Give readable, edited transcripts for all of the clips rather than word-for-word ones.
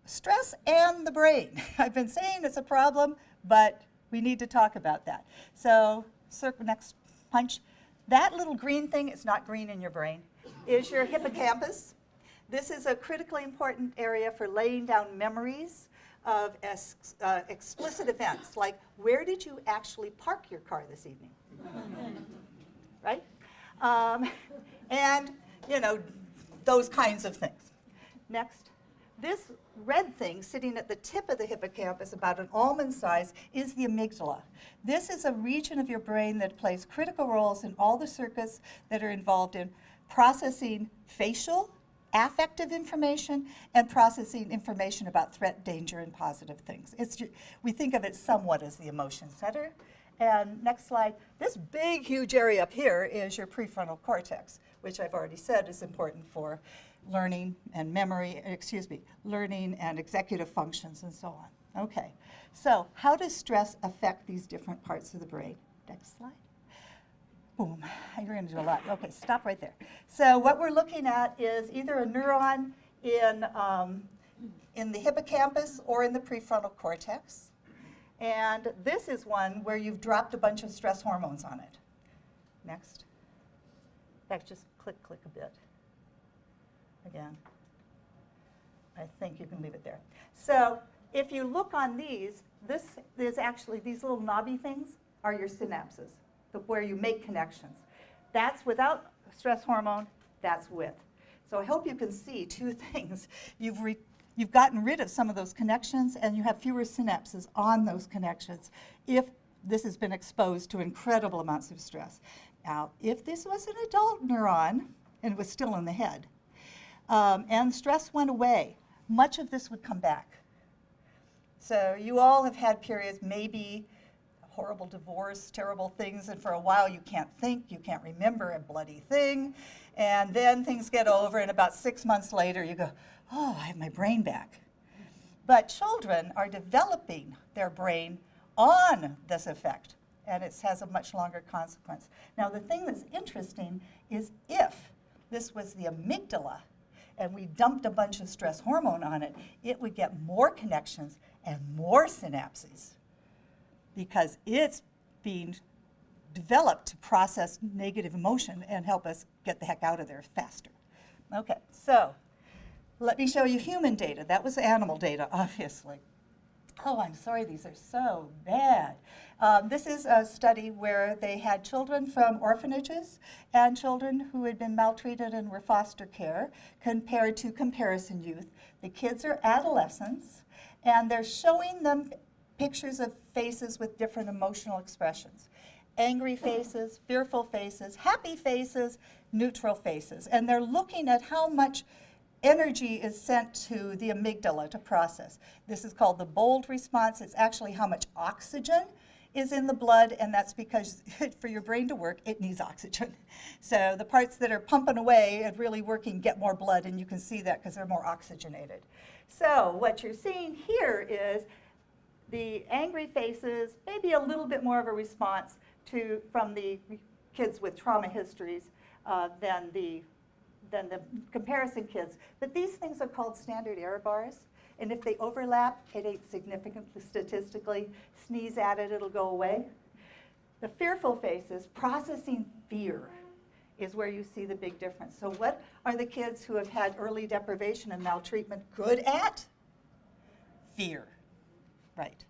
stress and the brain. I've been saying it's a problem, but we need to talk about that. So next punch. That little green thing, it's not green in your brain, is your hippocampus. This is a critically important area for laying down memories of explicit events, like where did you actually park your car this evening? Right? And, you know, those kinds of things. Next. This red thing sitting at the tip of the hippocampus, about an almond size, is the amygdala. This is a region of your brain that plays critical roles in all the circuits that are involved in processing facial, affective information, and processing information about threat, danger, and positive things. We think of it somewhat as the emotion center. And next slide. This big, huge area up here is your prefrontal cortex, which I've already said is important for learning and memory, learning and executive functions and so on. Okay, so how does stress affect these different parts of the brain? Next slide. Boom, you're going to do a lot. Okay, stop right there. So what we're looking at is either a neuron in the hippocampus or in the prefrontal cortex. And this is one where you've dropped a bunch of stress hormones on it. Next. In fact, just click a bit. Again. I think you can leave it there. So if you look on these, this is actually, these little knobby things are your synapses, where you make connections. That's without stress hormone, that's with. So I hope you can see two things. You've gotten rid of some of those connections, and you have fewer synapses on those connections if this has been exposed to incredible amounts of stress. Now, if this was an adult neuron and it was still in the head, and stress went away, much of this would come back. So you all have had periods, maybe a horrible divorce, terrible things, and for a while you can't think, you can't remember a bloody thing, and then things get over, and about 6 months later you go, oh, I have my brain back. But children are developing their brain on this effect, and it has a much longer consequence. Now, the thing that's interesting is if this was the amygdala and we dumped a bunch of stress hormone on it, it would get more connections and more synapses because it's being developed to process negative emotion and help us get the heck out of there faster. Okay, so let me show you human data. That was animal data, obviously. Oh, I'm sorry, these are so bad. This is a study where they had children from orphanages and children who had been maltreated and were foster care compared to comparison youth. The kids are adolescents, and they're showing them pictures of faces with different emotional expressions. Angry faces, fearful faces, happy faces, neutral faces. And they're looking at how much energy is sent to the amygdala to process. This is called the bold response. It's actually how much oxygen is in the blood, and that's because for your brain to work, it needs oxygen. So the parts that are pumping away and really working get more blood, and you can see that because they're more oxygenated. So what you're seeing here is the angry faces, maybe a little bit more of a response from the kids with trauma histories than the comparison kids. But these things are called standard error bars. And if they overlap, it ain't significant statistically. Sneeze at it, it'll go away. The fearful faces, processing fear, is where you see the big difference. So what are the kids who have had early deprivation and maltreatment good at? Fear, right.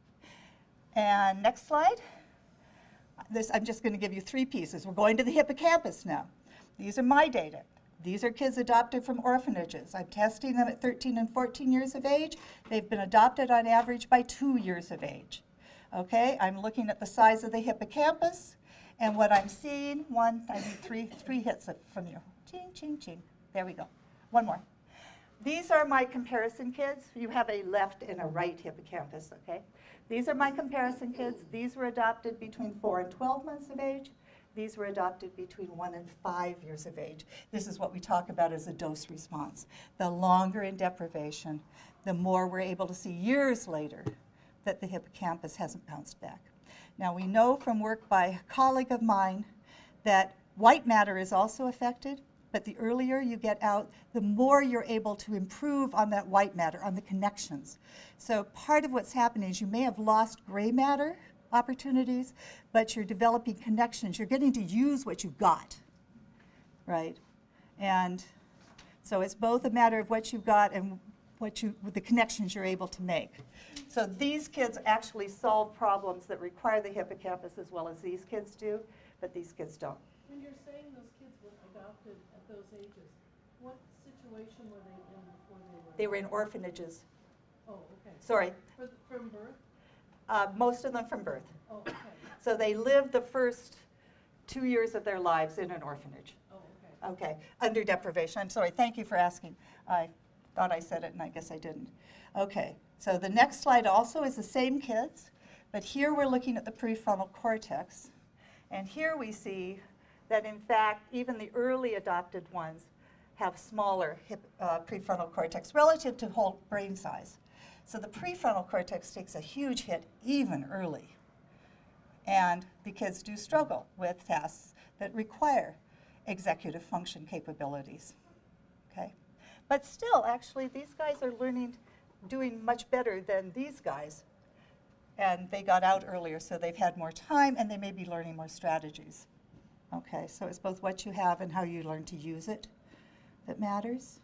And next slide. I'm just going to give you 3 pieces. We're going to the hippocampus now. These are my data. These are kids adopted from orphanages. I'm testing them at 13 and 14 years of age. They've been adopted on average by 2 years of age. Okay, I'm looking at the size of the hippocampus, and what I'm seeing, I need three hits from you. Ching, ching, ching. There we go. One more. These are my comparison kids. You have a left and a right hippocampus, okay? These are my comparison kids. These were adopted between 4 and 12 months of age. These were adopted between 1 and 5 years of age. This is what we talk about as a dose response. The longer in deprivation, the more we're able to see years later that the hippocampus hasn't bounced back. Now we know from work by a colleague of mine that white matter is also affected, but the earlier you get out, the more you're able to improve on that white matter, on the connections. So part of what's happening is you may have lost gray matter opportunities, but you're developing connections. You're getting to use what you've got, right? And so it's both a matter of what you've got and the connections you're able to make. So these kids actually solve problems that require the hippocampus as well as these kids do, but these kids don't. When you're saying those kids were adopted at those ages, what situation were they in before they were? They were in orphanages. Oh, okay. Sorry. From birth? Most of them from birth. Oh, okay. So they lived the first 2 years of their lives in an orphanage. Oh, okay. Okay, under deprivation. I'm sorry, thank you for asking. I thought I said it and I guess I didn't. Okay, so the next slide also is the same kids, but here we're looking at the prefrontal cortex. And here we see that in fact, even the early adopted ones have smaller prefrontal cortex relative to whole brain size. So the prefrontal cortex takes a huge hit even early. And the kids do struggle with tasks that require executive function capabilities. Okay? But still, actually, these guys are doing much better than these guys. And they got out earlier, so they've had more time, and they may be learning more strategies. Okay, so it's both what you have and how you learn to use it that matters.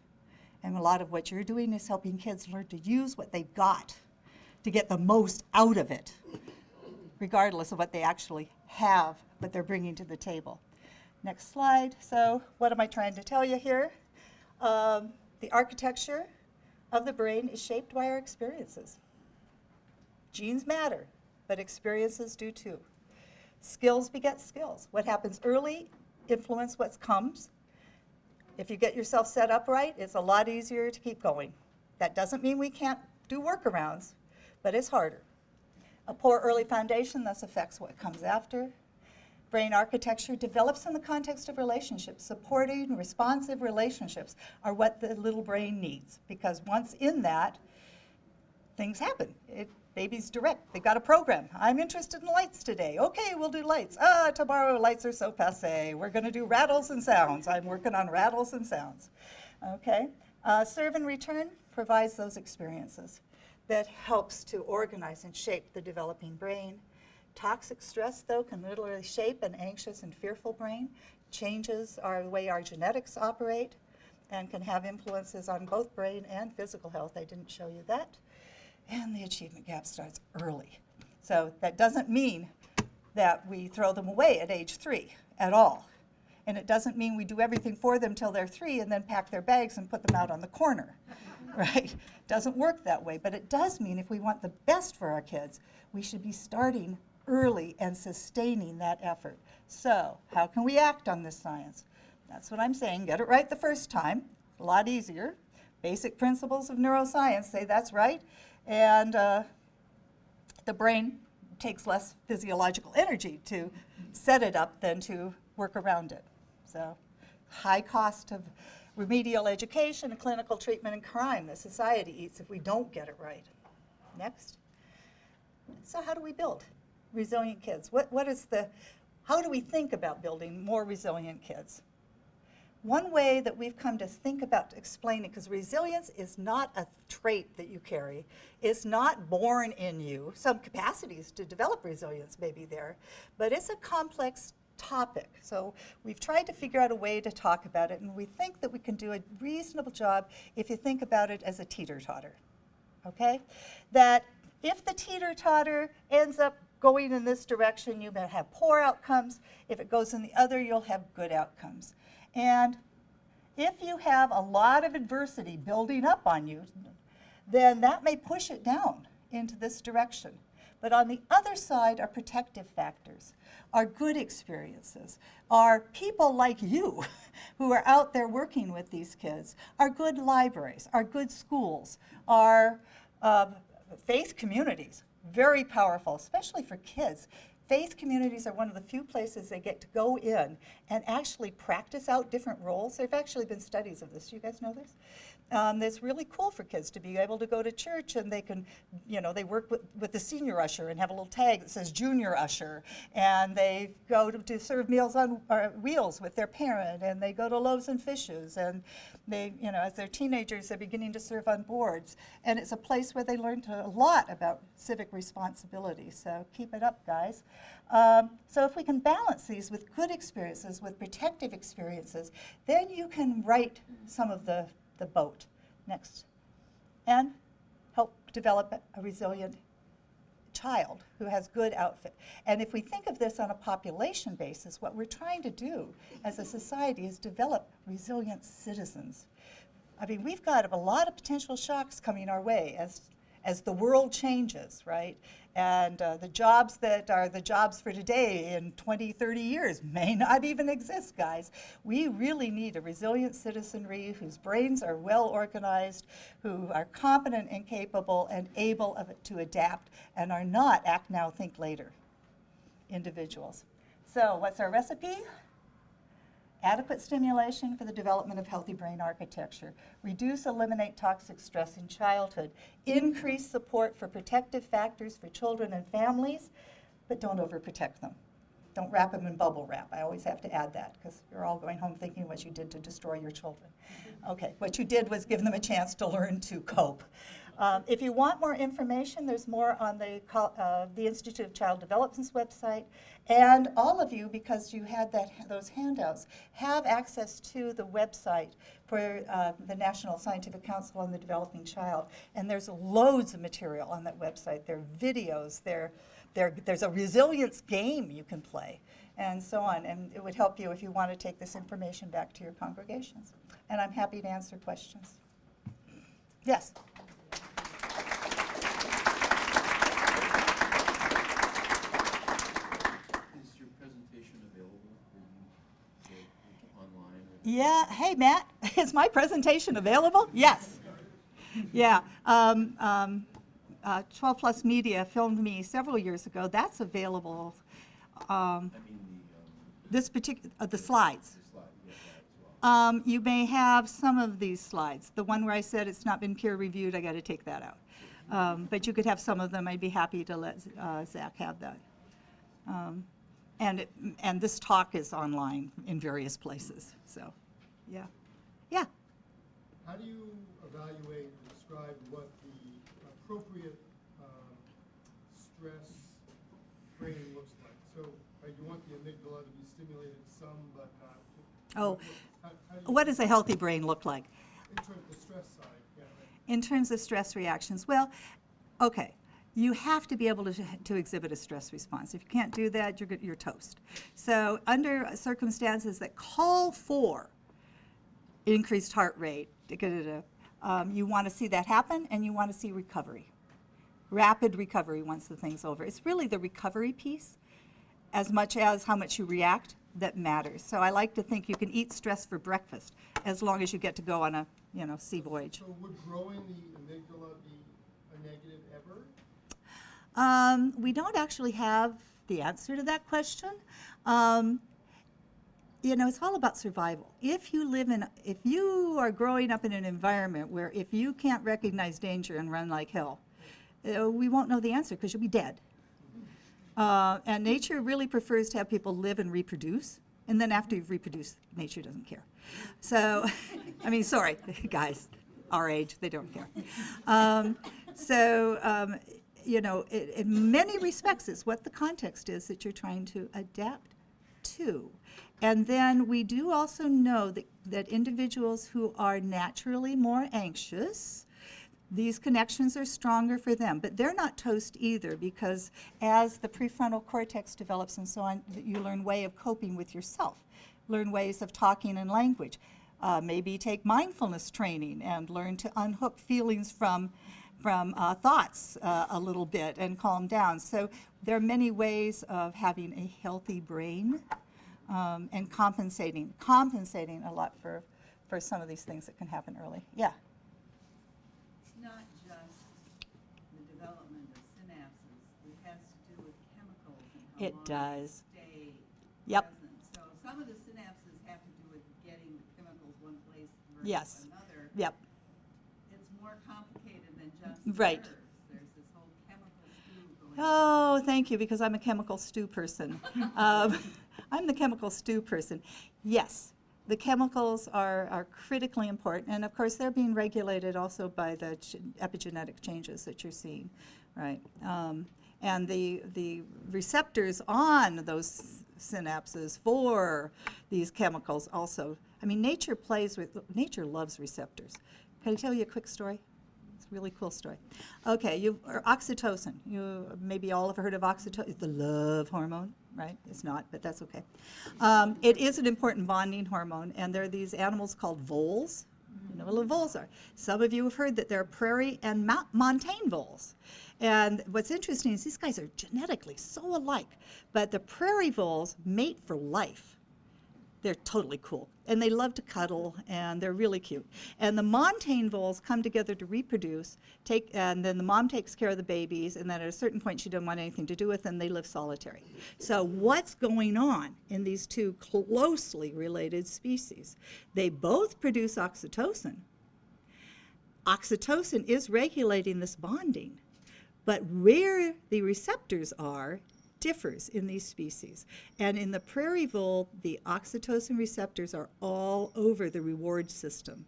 And a lot of what you're doing is helping kids learn to use what they've got to get the most out of it, regardless of what they actually have, what they're bringing to the table. Next slide. So what am I trying to tell you here? The architecture of the brain is shaped by our experiences. Genes matter, but experiences do too. Skills beget skills. What happens early influences what comes. If you get yourself set up right, it's a lot easier to keep going. That doesn't mean we can't do workarounds, but it's harder. A poor early foundation thus affects what comes after. Brain architecture develops in the context of relationships. Supporting, responsive relationships are what the little brain needs, because once in that, things happen. Baby's direct. They've got a program. I'm interested in lights today. Okay, we'll do lights. Tomorrow lights are so passé. We're going to do rattles and sounds. I'm working on rattles and sounds. Okay. Serve and return provides those experiences that helps to organize and shape the developing brain. Toxic stress, though, can literally shape an anxious and fearful brain, changes the way our genetics operate, and can have influences on both brain and physical health. I didn't show you that. And the achievement gap starts early. So that doesn't mean that we throw them away at age 3 at all. And it doesn't mean we do everything for them till they're 3 and then pack their bags and put them out on the corner, right? Doesn't work that way. But it does mean if we want the best for our kids, we should be starting early and sustaining that effort. So how can we act on this science? That's what I'm saying. Get it right the first time. A lot easier. Basic principles of neuroscience say that's right. And the brain takes less physiological energy to set it up than to work around it. So high cost of remedial education and clinical treatment and crime that society eats if we don't get it right. Next. So how do we build resilient kids? How do we think about building more resilient kids? One way that we've come to think about explaining, because resilience is not a trait that you carry, it's not born in you. Some capacities to develop resilience may be there, but it's a complex topic. So we've tried to figure out a way to talk about it, and we think that we can do a reasonable job if you think about it as a teeter-totter, okay? That if the teeter-totter ends up going in this direction, you may have poor outcomes. If it goes in the other, you'll have good outcomes. And if you have a lot of adversity building up on you, then that may push it down into this direction. But on the other side are protective factors, are good experiences, are people like you who are out there working with these kids, are good libraries, are good schools, are faith communities, very powerful, especially for kids. Faith communities are one of the few places they get to go in and actually practice out different roles. There have actually been studies of this. You guys know this? It's really cool for kids to be able to go to church, and they can, they work with the senior usher and have a little tag that says junior usher, and they go to serve meals on wheels with their parent, and they go to Loaves and Fishes, and they, as they're teenagers, they're beginning to serve on boards, and it's a place where they learn a lot about civic responsibility. So keep it up, guys. So if we can balance these with good experiences, with protective experiences, then you can right some of the boat. Next. And help develop a resilient child who has good outfit. And if we think of this on a population basis, what we're trying to do as a society is develop resilient citizens. I mean, we've got a lot of potential shocks coming our way as the world changes, right? And the jobs that are the jobs for today in 20, 30 years may not even exist, guys. We really need a resilient citizenry whose brains are well organized, who are competent and capable and able to adapt, and are not act now, think later individuals. So what's our recipe? Adequate stimulation for the development of healthy brain architecture. Reduce, eliminate toxic stress in childhood. Increase support for protective factors for children and families, but don't overprotect them. Don't wrap them in bubble wrap. I always have to add that because you're all going home thinking what you did to destroy your children. Okay, what you did was give them a chance to learn to cope. If you want more information, there's more on the Institute of Child Development's website. And all of you, because you had those handouts, have access to the website for the National Scientific Council on the Developing Child. And there's loads of material on that website. There are videos, there's a resilience game you can play, and so on. And it would help you if you want to take this information back to your congregations. And I'm happy to answer questions. Yes? Yeah, hey Matt, is my presentation available? Yes. Yeah, 12 Plus Media filmed me several years ago. That's available. This particular, the slides. You may have some of these slides. The one where I said it's not been peer reviewed, I got to take that out. But you could have some of them. I'd be happy to let Zach have that. And this talk is online in various places, so, yeah. Yeah? How do you evaluate and describe what the appropriate stress brain looks like? So you want the amygdala to be stimulated some, but not. Oh, how what does a healthy brain look like? In terms of the stress side, yeah. In terms of stress reactions, well, okay. You have to be able to exhibit a stress response. If you can't do that, you're toast. So under circumstances that call for increased heart rate, you want to see that happen, and you want to see recovery. Rapid recovery once the thing's over. It's really the recovery piece as much as how much you react that matters. So I like to think you can eat stress for breakfast as long as you get to go on a sea voyage. So would growing the amygdala be a negative ever? We don't actually have the answer to that question. It's all about survival. If you are growing up in an environment where if you can't recognize danger and run like hell, we won't know the answer because you'll be dead. And nature really prefers to have people live and reproduce. And then after you've reproduced, nature doesn't care. So, I mean, sorry, guys, our age, they don't care. In many respects, it's what the context is that you're trying to adapt to. And then we do also know that individuals who are naturally more anxious, these connections are stronger for them. But they're not toast either, because as the prefrontal cortex develops and so on, you learn way of coping with yourself, learn ways of talking and language. Maybe take mindfulness training and learn to unhook feelings from thoughts a little bit and calm down. So there are many ways of having a healthy brain and compensating a lot for some of these things that can happen early. Yeah. It's not just the development of synapses. It has to do with chemicals and how It long does. they stay Yep. present. So some of the synapses have to do with getting the chemicals one place versus Yes. another. Yep. just Right. hers. There's this whole chemical stew going on. Oh, thank you, because I'm a chemical stew person. I'm the chemical stew person. Yes, the chemicals are critically important, and of course, they're being regulated also by the epigenetic changes that you're seeing, right? And the receptors on those synapses for these chemicals also. I mean, nature loves receptors. Can I tell you a quick story? It's a really cool story. Okay, oxytocin. You maybe all have heard of oxytocin. It's the love hormone, right? It's not, but that's okay. It is an important bonding hormone, and there are these animals called voles. You know what voles are. Some of you have heard that there are prairie and montane voles. And what's interesting is these guys are genetically so alike, but the prairie voles mate for life. They're totally cool, and they love to cuddle, and they're really cute. And the montane voles come together to reproduce, and then the mom takes care of the babies, and then at a certain point she doesn't want anything to do with them, they live solitary. So what's going on in these two closely related species? They both produce oxytocin. Oxytocin is regulating this bonding, but where the receptors are differs in these species. And in the prairie vole, the oxytocin receptors are all over the reward system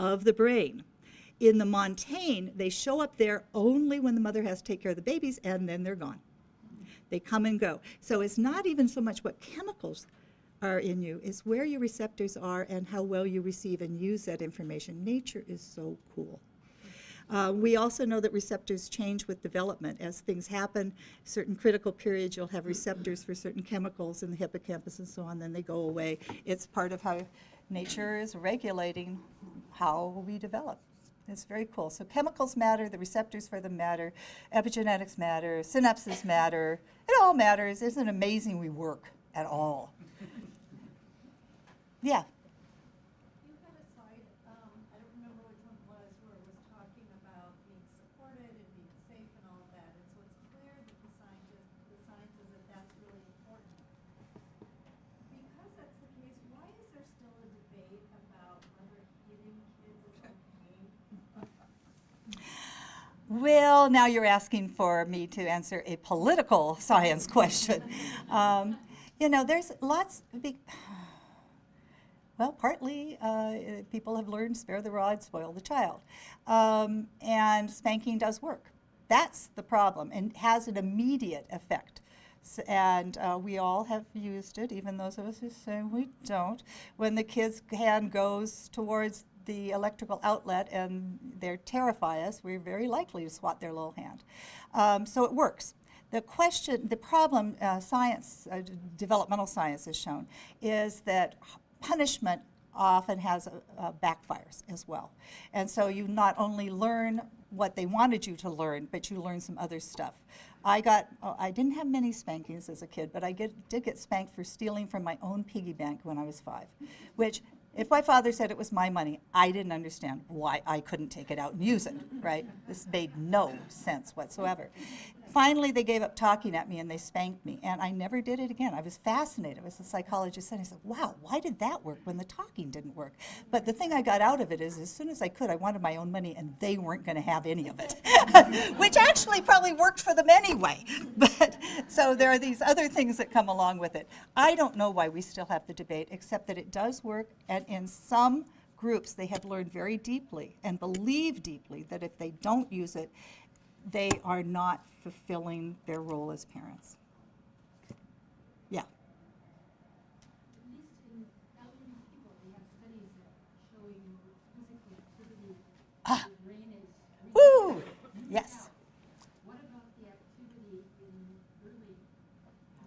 of the brain. In the montane, they show up there only when the mother has to take care of the babies, and then they're gone. They come and go. So it's not even so much what chemicals are in you, it's where your receptors are and how well you receive and use that information. Nature is so cool. We also know that receptors change with development. As things happen, certain critical periods, you'll have receptors for certain chemicals in the hippocampus and so on, then they go away. It's part of how nature is regulating how we develop. It's very cool. So chemicals matter, the receptors for them matter, epigenetics matter, synapses matter. It all matters. Isn't it amazing we work at all? Yeah. You had a slide, I don't remember which one it was, where it was talking about being supported and being safe and all of that. And so it's clear that the science is that that's really important. Because that's the case, why is there still a debate about whether hitting kids is okay? Well, now you're asking for me to answer a political science question. You know, there's lots of well, partly people have learned spare the rod, spoil the child. And spanking does work. That's the problem, and has an immediate effect. And we all have used it, even those of us who say we don't. When the kid's hand goes towards the electrical outlet and they terrify us, we're very likely to swat their little hand. So it works. The problem, developmental science has shown, is that punishment often has backfires as well. And so you not only learn what they wanted you to learn, but you learn some other stuff. I didn't have many spankings as a kid, but I did get spanked for stealing from my own piggy bank when I was 5, which, if my father said it was my money, I didn't understand why I couldn't take it out and use it, right? This made no sense whatsoever. Finally, they gave up talking at me and they spanked me, and I never did it again. I was fascinated. As a psychologist said, I said, wow, why did that work when the talking didn't work? But the thing I got out of it is, as soon as I could, I wanted my own money, and they weren't going to have any of it, which actually probably worked for them anyway. But so there are these other things that come along with it. I don't know why we still have the debate, except that it does work, and in some groups, they have learned very deeply and believe deeply that if they don't use it, they are not fulfilling their role as parents. Yeah. At least in elderly people, we have studies that showing physical activity, the brain is Woo! Yes. What about the activity in early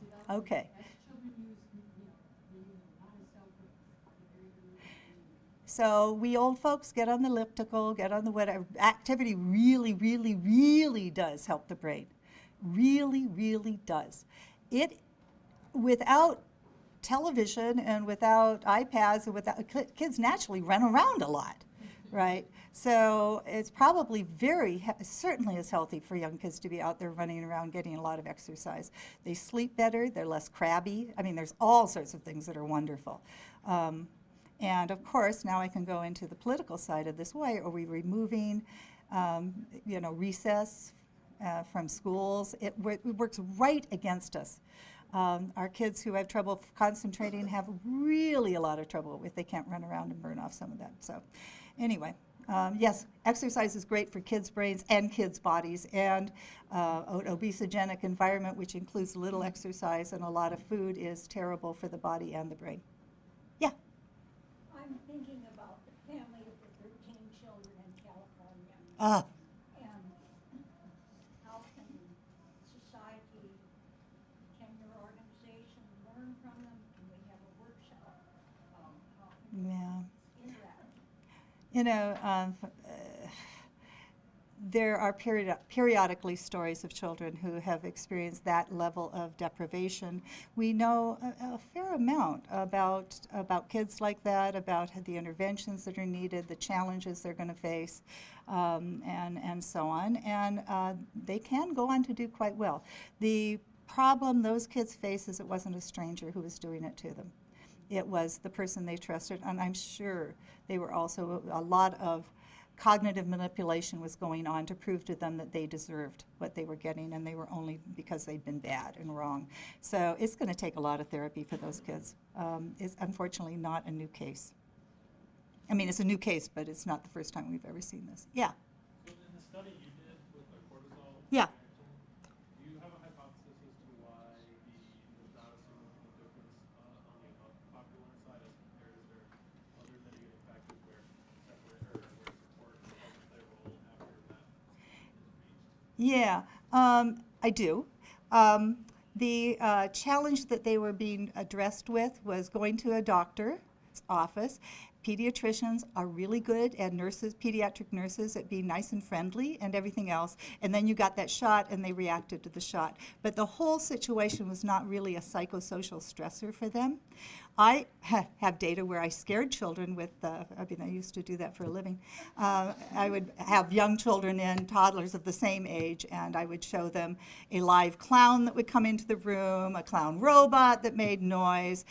development? Okay. As children use, they use a lot of cell phones at a very early age. So we old folks get on the elliptical, get on the whatever. Activity really, really, really does help the brain. Really, really does. It, without television and without iPads and without, kids naturally run around a lot, right? So it's probably certainly is healthy for young kids to be out there running around getting a lot of exercise. They sleep better, they're less crabby. I mean, there's all sorts of things that are wonderful. And of course, now I can go into the political side of this. Why are we removing recess from schools. It works right against us. Our kids who have trouble concentrating have really a lot of trouble if they can't run around and burn off some of that. So anyway, yes, exercise is great for kids' brains and kids' bodies, and an obesogenic environment, which includes little exercise and a lot of food, is terrible for the body and the brain. Yeah. I'm thinking about the family of the 13 children in California. Ah. And how can society, can your organization learn from them? Can we have a workshop? How can we Yeah. interact? There are periodically stories of children who have experienced that level of deprivation. We know a fair amount about kids like that, about the interventions that are needed, the challenges they're going to face, and so on. And they can go on to do quite well. The problem those kids face is it wasn't a stranger who was doing it to them. It was the person they trusted, and I'm sure they were also, a lot of cognitive manipulation was going on to prove to them that they deserved what they were getting, and they were only because they'd been bad and wrong. So it's going to take a lot of therapy for those kids. It's unfortunately not a new case. I mean, it's a new case, but it's not the first time we've ever seen this. Yeah. So in the study you did with the cortisol, Yeah. do you have a hypothesis as to why there's not a significant difference on the popular side as compared to there other mitigating factors where separate or where support helps play a role after that is reached? Yeah, I do. The challenge that they were being addressed with was going to a doctor's office. Pediatricians are really good, and nurses, pediatric nurses, at being nice and friendly and everything else. And then you got that shot, and they reacted to the shot. But the whole situation was not really a psychosocial stressor for them. I have data where I scared children with, I used to do that for a living. I would have young children and toddlers of the same age, and I would show them a live clown that would come into the room, a clown robot that made noise,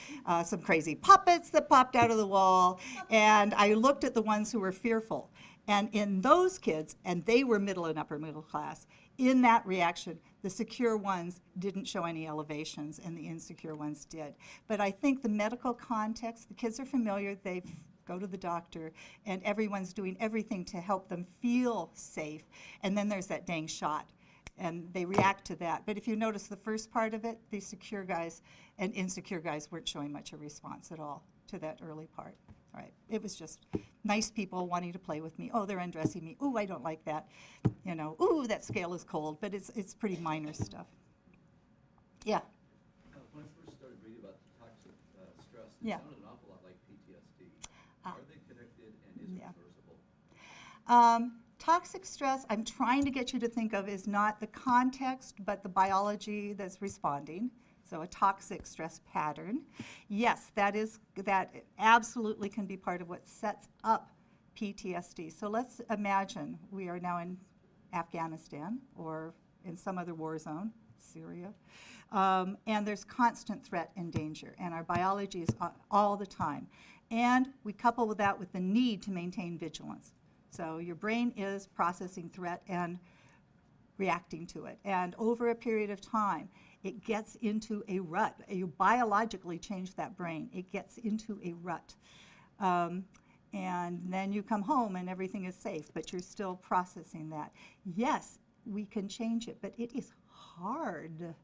some crazy puppets that popped out of the wall, and I looked at the ones who were fearful. And in those kids, and they were middle and upper middle class, in that reaction, the secure ones didn't show any elevations and the insecure ones did. But I think the medical context, the kids are familiar, they go to the doctor, and everyone's doing everything to help them feel safe. And then there's that dang shot, and they react to that. But if you notice the first part of it, the secure guys and insecure guys weren't showing much of a response at all to that early part. Right. It was just nice people wanting to play with me. Oh, they're undressing me. Ooh, I don't like that. Ooh, that scale is cold. But it's pretty minor stuff. Yeah. When I first started reading about toxic stress, it Yeah. sounded an awful lot like PTSD. Ah. Are they connected, and is it Yeah. reversible? Toxic stress, I'm trying to get you to think of, is not the context, but the biology that's responding. So a toxic stress pattern. Yes, that absolutely can be part of what sets up PTSD. So let's imagine we are now in Afghanistan or in some other war zone, Syria, and there's constant threat and danger, and our biology is all the time. And we couple that with the need to maintain vigilance. So your brain is processing threat and reacting to it. And over a period of time, it gets into a rut. You biologically change that brain. It gets into a rut. And then you come home and everything is safe, but you're still processing that. Yes, we can change it, but it is hard.